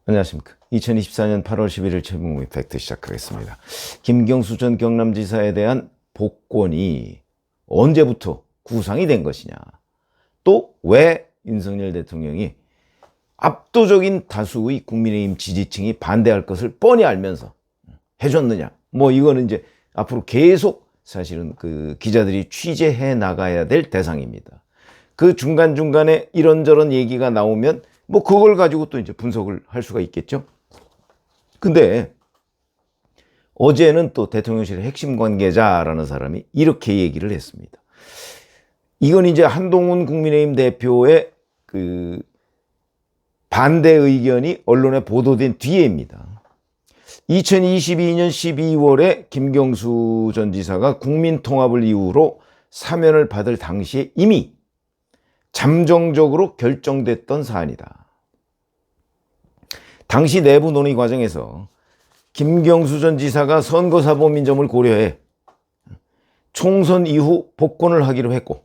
안녕하십니까. 2024년 8월 11일 최봉우의 팩트 시작하겠습니다. 김경수 전 경남지사에 대한 복권이 언제부터 구상이 된 것이냐, 또 왜 윤석열 대통령이 압도적인 다수의 국민의힘 지지층이 반대할 것을 뻔히 알면서 해줬느냐, 뭐 이거는 이제 앞으로 계속 사실은 그 기자들이 취재해 나가야 될 대상입니다. 그 중간중간에 이런저런 얘기가 나오면 뭐 그걸 가지고 또 이제 분석을 할 수가 있겠죠. 근데 어제는 또 대통령실의 핵심 관계자라는 사람이 이렇게 얘기를 했습니다. 이건 이제 한동훈 국민의힘 대표의 그 반대 의견이 언론에 보도된 뒤에입니다. 2022년 12월에 김경수 전 지사가 국민통합을 이유로 사면을 받을 당시에 이미 잠정적으로 결정됐던 사안이다. 당시 내부 논의 과정에서 김경수 전 지사가 선거사법민점을 고려해 총선 이후 복권을 하기로 했고,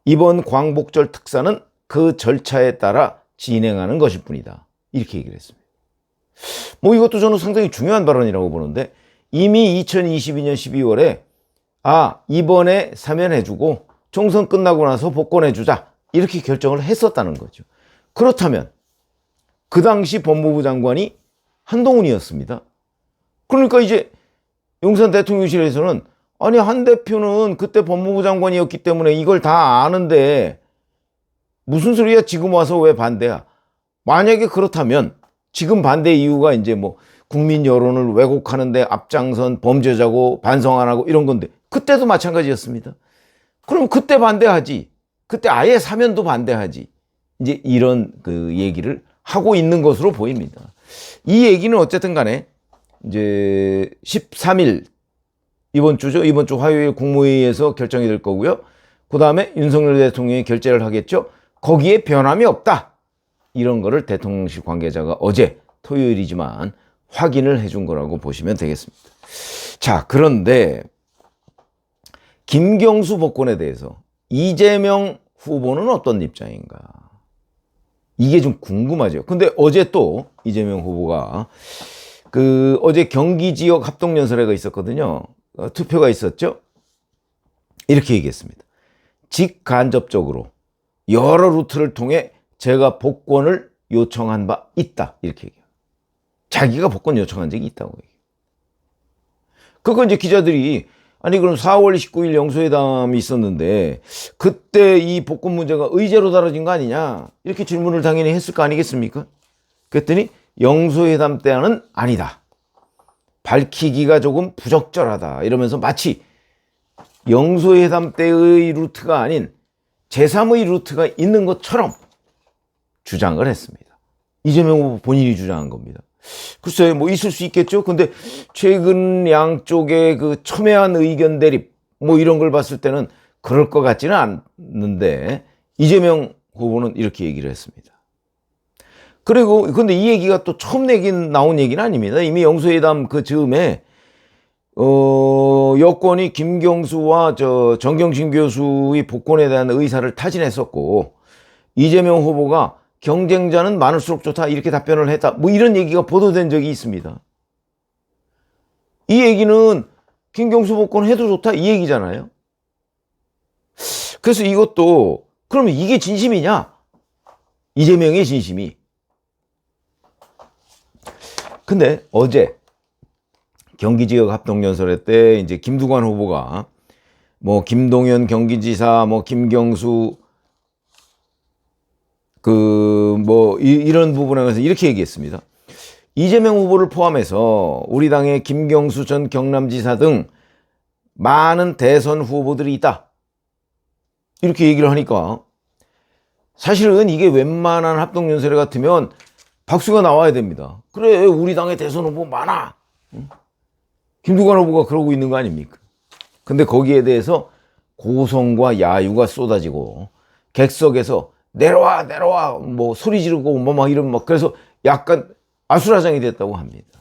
이번 광복절 특사는 그 절차에 따라 진행하는 것일 뿐이다. 이렇게 얘기를 했습니다. 뭐 이것도 저는 상당히 중요한 발언이라고 보는데, 이미 2022년 12월에 이번에 사면해주고 총선 끝나고 나서 복권해주자, 이렇게 결정을 했었다는 거죠. 그렇다면 그 당시 법무부 장관이 한동훈이었습니다. 그러니까 이제 용산 대통령실에서는 아니, 한 대표는 그때 법무부 장관이었기 때문에 이걸 다 아는데 무슨 소리야, 지금 와서 왜 반대야? 만약에 그렇다면 지금 반대 이유가 이제 뭐 국민 여론을 왜곡하는데 앞장선 범죄자고 반성 안 하고 이런 건데, 그때도 마찬가지였습니다. 그럼 그때 반대하지, 그때 아예 사면도 반대하지, 이제 이런 그 얘기를 하고 있는 것으로 보입니다. 이 얘기는 어쨌든 간에 이제 13일, 이번 주죠. 이번 주 화요일 국무회의에서 결정이 될 거고요. 그 다음에 윤석열 대통령이 결재를 하겠죠. 거기에 변함이 없다, 이런 거를 대통령실 관계자가 어제 토요일이지만 확인을 해준 거라고 보시면 되겠습니다. 자, 그런데 김경수 복권에 대해서 이재명 후보는 어떤 입장인가, 이게 좀 궁금하죠. 근데 어제 또 이재명 후보가 어제 경기 지역 합동연설회가 있었거든요. 투표가 있었죠. 이렇게 얘기했습니다. 직간접적으로 여러 루트를 통해 제가 복권을 요청한 바 있다, 이렇게 얘기해요. 자기가 복권 요청한 적이 있다고 얘기해요. 그거 이제 기자들이 아니, 그럼 4월 19일 영수회담이 있었는데 그때 이 복권 문제가 의제로 다뤄진 거 아니냐, 이렇게 질문을 당연히 했을 거 아니겠습니까? 그랬더니 영수회담 때는 아니다, 밝히기가 조금 부적절하다, 이러면서 마치 영수회담 때의 루트가 아닌 제3의 루트가 있는 것처럼 주장을 했습니다. 이재명 후보 본인이 주장한 겁니다. 글쎄, 뭐 있을 수 있겠죠. 근데 최근 양쪽의 그 첨예한 의견 대립, 뭐 이런 걸 봤을 때는 그럴 것 같지는 않는데, 이재명 후보는 이렇게 얘기를 했습니다. 그리고 근데 이 얘기가 또 처음 나온 얘기는 아닙니다. 이미 영수회담 그 즈음에 여권이 김경수와 정경심 교수의 복권에 대한 의사를 타진했었고, 이재명 후보가 경쟁자는 많을수록 좋다, 이렇게 답변을 했다, 뭐 이런 얘기가 보도된 적이 있습니다. 이 얘기는 김경수 복권 해도 좋다, 이 얘기잖아요. 그래서 이것도 그러면 이게 진심이냐, 이재명의 진심이. 근데 어제 경기 지역 합동연설회 때 이제 김두관 후보가 뭐 김동연 경기지사, 뭐 김경수 이런 부분에 관해서 이렇게 얘기했습니다. 이재명 후보를 포함해서 우리 당의 김경수 전 경남지사 등 많은 대선 후보들이 있다, 이렇게 얘기를 하니까 사실은 이게 웬만한 합동연설회 같으면 박수가 나와야 됩니다. 그래, 우리 당의 대선 후보 많아, 김두관 후보가 그러고 있는 거 아닙니까? 근데 거기에 대해서 고성과 야유가 쏟아지고 객석에서 내려와 뭐 소리 지르고 뭐 막 이런 막, 그래서 약간 아수라장이 됐다고 합니다.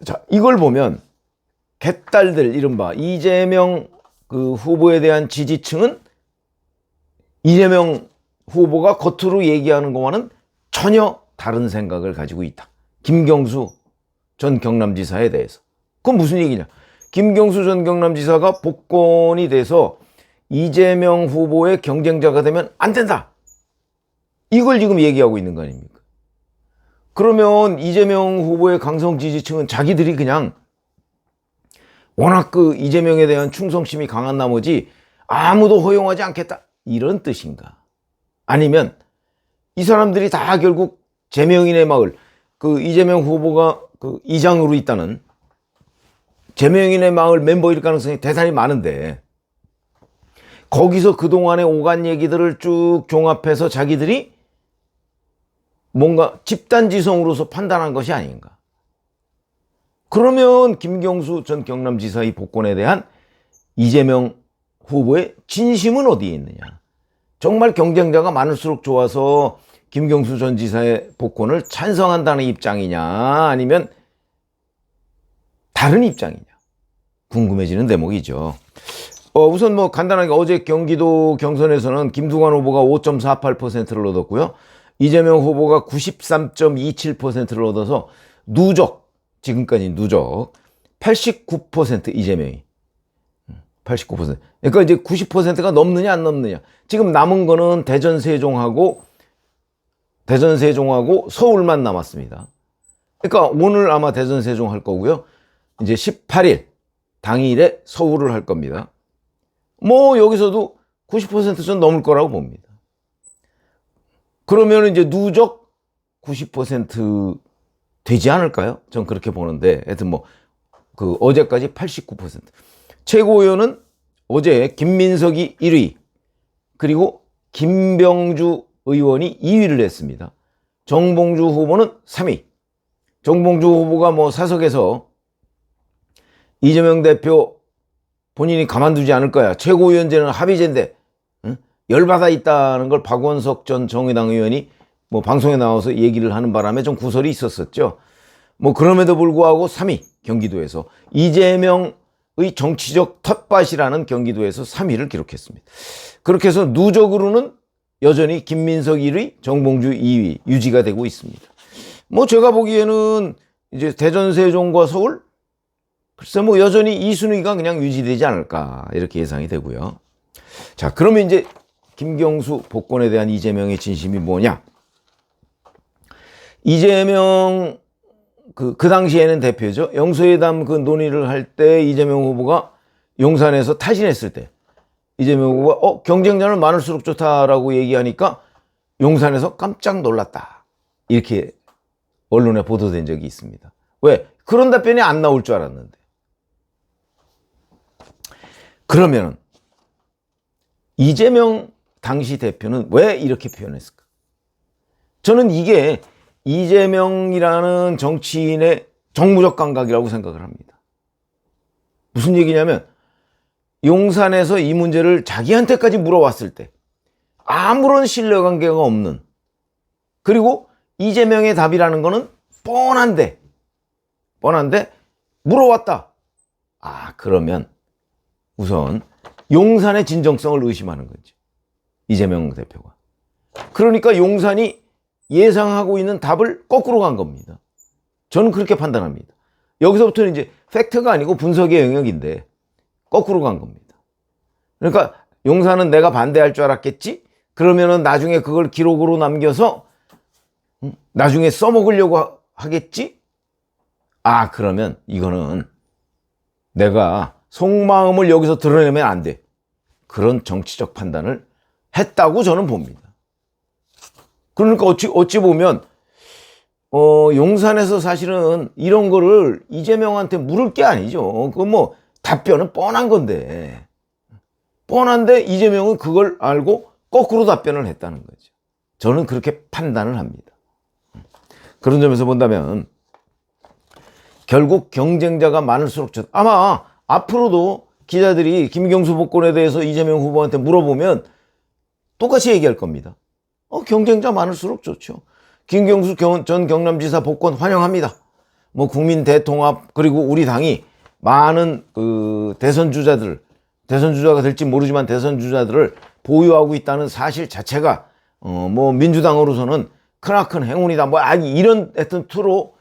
자, 이걸 보면 개딸들, 이른바 이재명 그 후보에 대한 지지층은 이재명 후보가 겉으로 얘기하는 것과는 전혀 다른 생각을 가지고 있다. 김경수 전 경남지사에 대해서. 그건 무슨 얘기냐? 김경수 전 경남지사가 복권이 돼서 이재명 후보의 경쟁자가 되면 안 된다. 이걸 지금 얘기하고 있는 거 아닙니까? 그러면 이재명 후보의 강성 지지층은 자기들이 그냥 워낙 그 이재명에 대한 충성심이 강한 나머지 아무도 허용하지 않겠다. 이런 뜻인가? 아니면 이 사람들이 다 결국 제명인의 마을, 그 이재명 후보가 그 이장으로 있다는 제명인의 마을 멤버일 가능성이 대단히 많은데 거기서 그동안의 오간 얘기들을 쭉 종합해서 자기들이 뭔가 집단지성으로서 판단한 것이 아닌가. 그러면 김경수 전 경남지사의 복권에 대한 이재명 후보의 진심은 어디에 있느냐. 정말 경쟁자가 많을수록 좋아서 김경수 전 지사의 복권을 찬성한다는 입장이냐 아니면 다른 입장이냐 궁금해지는 대목이죠. 우선 뭐 간단하게 어제 경기도 경선에서는 김두관 후보가 5.48%를 얻었고요. 이재명 후보가 93.27%를 얻어서 누적, 지금까지 누적 89% 이재명이 89%. 그러니까 이제 90%가 넘느냐 안 넘느냐. 지금 남은 거는 대전 세종하고 서울만 남았습니다. 그러니까 오늘 아마 대전 세종 할 거고요. 이제 18일 당일에 서울을 할 겁니다. 뭐 여기서도 90%좀 넘을 거라고 봅니다. 그러면 이제 누적 90% 되지 않을까요? 전 그렇게 보는데 하여튼 뭐 그 어제까지 89%. 최고위원은 어제 김민석이 1위 그리고 김병주 의원이 2위를 했습니다. 정봉주 후보는 3위. 정봉주 후보가 뭐 사석에서 이재명 대표 본인이 가만두지 않을 거야. 최고위원제는 합의제인데 응? 열받아 있다는 걸 박원석 전 정의당 의원이 뭐 방송에 나와서 얘기를 하는 바람에 좀 구설이 있었었죠. 뭐 그럼에도 불구하고 3위 경기도에서 이재명의 정치적 텃밭이라는 경기도에서 3위를 기록했습니다. 그렇게 해서 누적으로는 여전히 김민석 1위, 정봉주 2위 유지가 되고 있습니다. 뭐 제가 보기에는 이제 대전, 세종과 서울 글쎄 뭐 여전히 이 순위가 그냥 유지되지 않을까 이렇게 예상이 되고요. 자, 그러면 이제 김경수 복권에 대한 이재명의 진심이 뭐냐? 이재명 그 당시에는 대표죠. 영수회담 그 논의를 할 때 이재명 후보가 용산에서 타진했을 때 이재명 후보가 경쟁자는 많을수록 좋다라고 얘기하니까 용산에서 깜짝 놀랐다. 이렇게 언론에 보도된 적이 있습니다. 왜? 그런 답변이 안 나올 줄 알았는데. 그러면 이재명 당시 대표는 왜 이렇게 표현했을까? 저는 이게 이재명이라는 정치인의 정무적 감각이라고 생각을 합니다. 무슨 얘기냐면 용산에서 이 문제를 자기한테까지 물어왔을 때 아무런 신뢰관계가 없는 그리고 이재명의 답이라는 거는 뻔한데 물어왔다. 그러면 우선 용산의 진정성을 의심하는 거죠. 이재명 대표가. 그러니까 용산이 예상하고 있는 답을 거꾸로 간 겁니다. 저는 그렇게 판단합니다. 여기서부터는 이제 팩트가 아니고 분석의 영역인데 거꾸로 간 겁니다. 그러니까 용산은 내가 반대할 줄 알았겠지? 그러면은 나중에 그걸 기록으로 남겨서 나중에 써먹으려고 하겠지? 그러면 이거는 내가 속마음을 여기서 드러내면 안 돼. 그런 정치적 판단을 했다고 저는 봅니다. 그러니까 어찌 보면 용산에서 사실은 이런 거를 이재명한테 물을 게 아니죠. 그 뭐 답변은 뻔한 건데 뻔한데 이재명은 그걸 알고 거꾸로 답변을 했다는 거죠. 저는 그렇게 판단을 합니다. 그런 점에서 본다면 결국 경쟁자가 많을수록 아마 앞으로도 기자들이 김경수 복권에 대해서 이재명 후보한테 물어보면 똑같이 얘기할 겁니다. 경쟁자 많을수록 좋죠. 김경수 전 경남지사 복권 환영합니다. 뭐 국민 대통합 그리고 우리 당이 많은 그 대선 주자들 대선 주자가 될지 모르지만 대선 주자들을 보유하고 있다는 사실 자체가 뭐 민주당으로서는 크나큰 행운이다. 뭐 아니 이런 하여튼 투로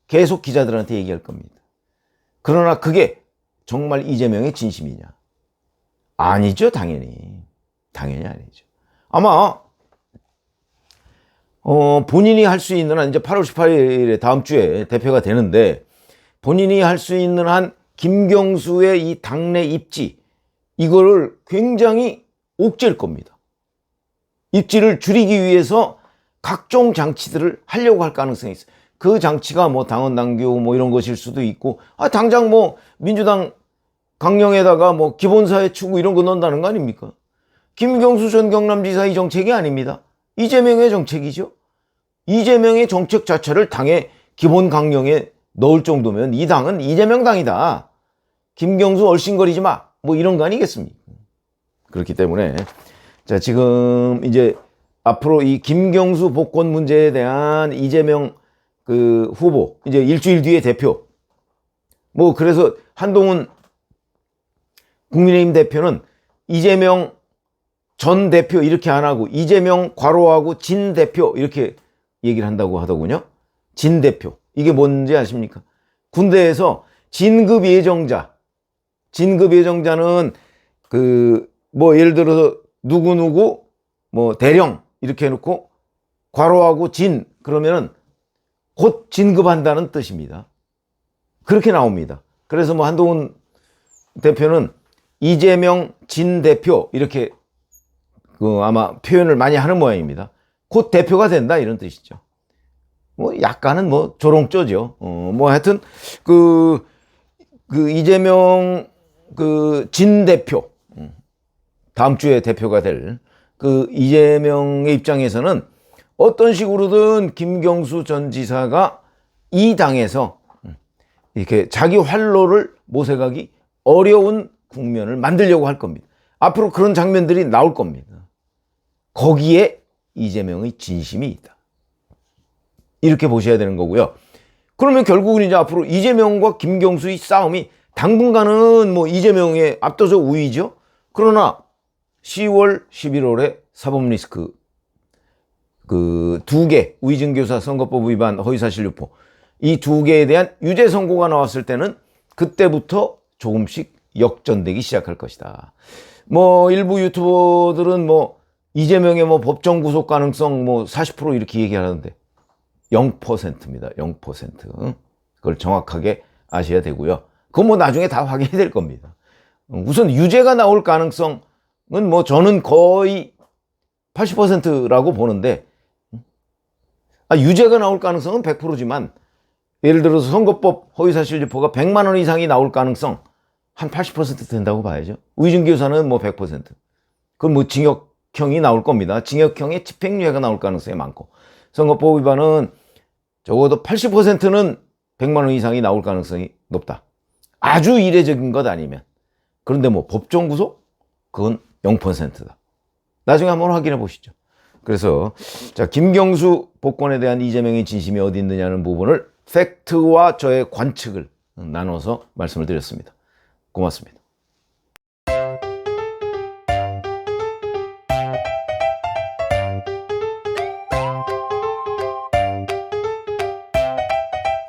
계속 기자들한테 얘기할 겁니다. 그러나 그게 정말 이재명의 진심이냐? 아니죠, 당연히. 당연히 아니죠. 아마 본인이 할 수 있는 한 이제 8월 18일에 다음 주에 대표가 되는데 본인이 할 수 있는 한 김경수의 이 당내 입지 이거를 굉장히 옥죄일 겁니다. 입지를 줄이기 위해서 각종 장치들을 하려고 할 가능성이 있어요. 그 장치가 뭐 당원 당규 뭐 이런 것일 수도 있고 당장 뭐 민주당 강령에다가 뭐 기본사회 추구 이런 거 넣는다는 거 아닙니까? 김경수 전 경남지사의 정책이 아닙니다. 이재명의 정책이죠. 이재명의 정책 자체를 당의 기본 강령에 넣을 정도면 이 당은 이재명 당이다. 김경수 얼씬거리지 마. 뭐 이런 거 아니겠습니까? 그렇기 때문에 자 지금 이제 앞으로 이 김경수 복권 문제에 대한 이재명 그 후보 이제 일주일 뒤에 대표 뭐 그래서 한동훈 국민의힘 대표는 이재명 전 대표 이렇게 안 하고 이재명 괄호하고 진 대표 이렇게 얘기를 한다고 하더군요. 진 대표 이게 뭔지 아십니까? 군대에서 진급 예정자는 그 뭐 예를 들어서 누구누구 뭐 대령 이렇게 해놓고 괄호하고 진 그러면은 곧 진급한다는 뜻입니다. 그렇게 나옵니다. 그래서 뭐 한동훈 대표는 이재명 진 대표 이렇게 그 아마 표현을 많이 하는 모양입니다. 곧 대표가 된다 이런 뜻이죠. 뭐 약간은 뭐 조롱조죠. 뭐 하여튼 그 이재명 그 진 대표 다음 주에 대표가 될 그 이재명의 입장에서는 어떤 식으로든 김경수 전 지사가 이 당에서 이렇게 자기 활로를 모색하기 어려운 국면을 만들려고 할 겁니다. 앞으로 그런 장면들이 나올 겁니다. 거기에 이재명의 진심이 있다. 이렇게 보셔야 되는 거고요. 그러면 결국은 이제 앞으로 이재명과 김경수의 싸움이 당분간은 뭐 이재명의 압도적 우위죠. 그러나 10월, 11월에 사법 리스크 그 두 개 우의증교사 선거법 위반 허위사실 유포 이 두 개에 대한 유죄 선고가 나왔을 때는 그때부터 조금씩 역전되기 시작할 것이다. 뭐 일부 유튜버들은 뭐 이재명의 뭐 법정 구속 가능성 뭐 40% 이렇게 얘기하는데 0%입니다. 0%. 그걸 정확하게 아셔야 되고요. 그건 뭐 나중에 다 확인이 될 겁니다. 우선 유죄가 나올 가능성은 뭐 저는 거의 80%라고 보는데 유죄가 나올 가능성은 100%지만 예를 들어서 선거법 허위사실 유포가 100만 원 이상이 나올 가능성 한 80% 된다고 봐야죠. 의증교사는 뭐 100%. 그건 뭐 징역형이 나올 겁니다. 징역형의 집행유예가 나올 가능성이 많고 선거법 위반은 적어도 80%는 100만 원 이상이 나올 가능성이 높다. 아주 이례적인 것 아니면. 그런데 뭐 법정 구속? 그건 0%다. 나중에 한번 확인해 보시죠. 그래서 자 김경수 복권에 대한 이재명의 진심이 어디 있느냐는 부분을 팩트와 저의 관측을 나눠서 말씀을 드렸습니다. 고맙습니다.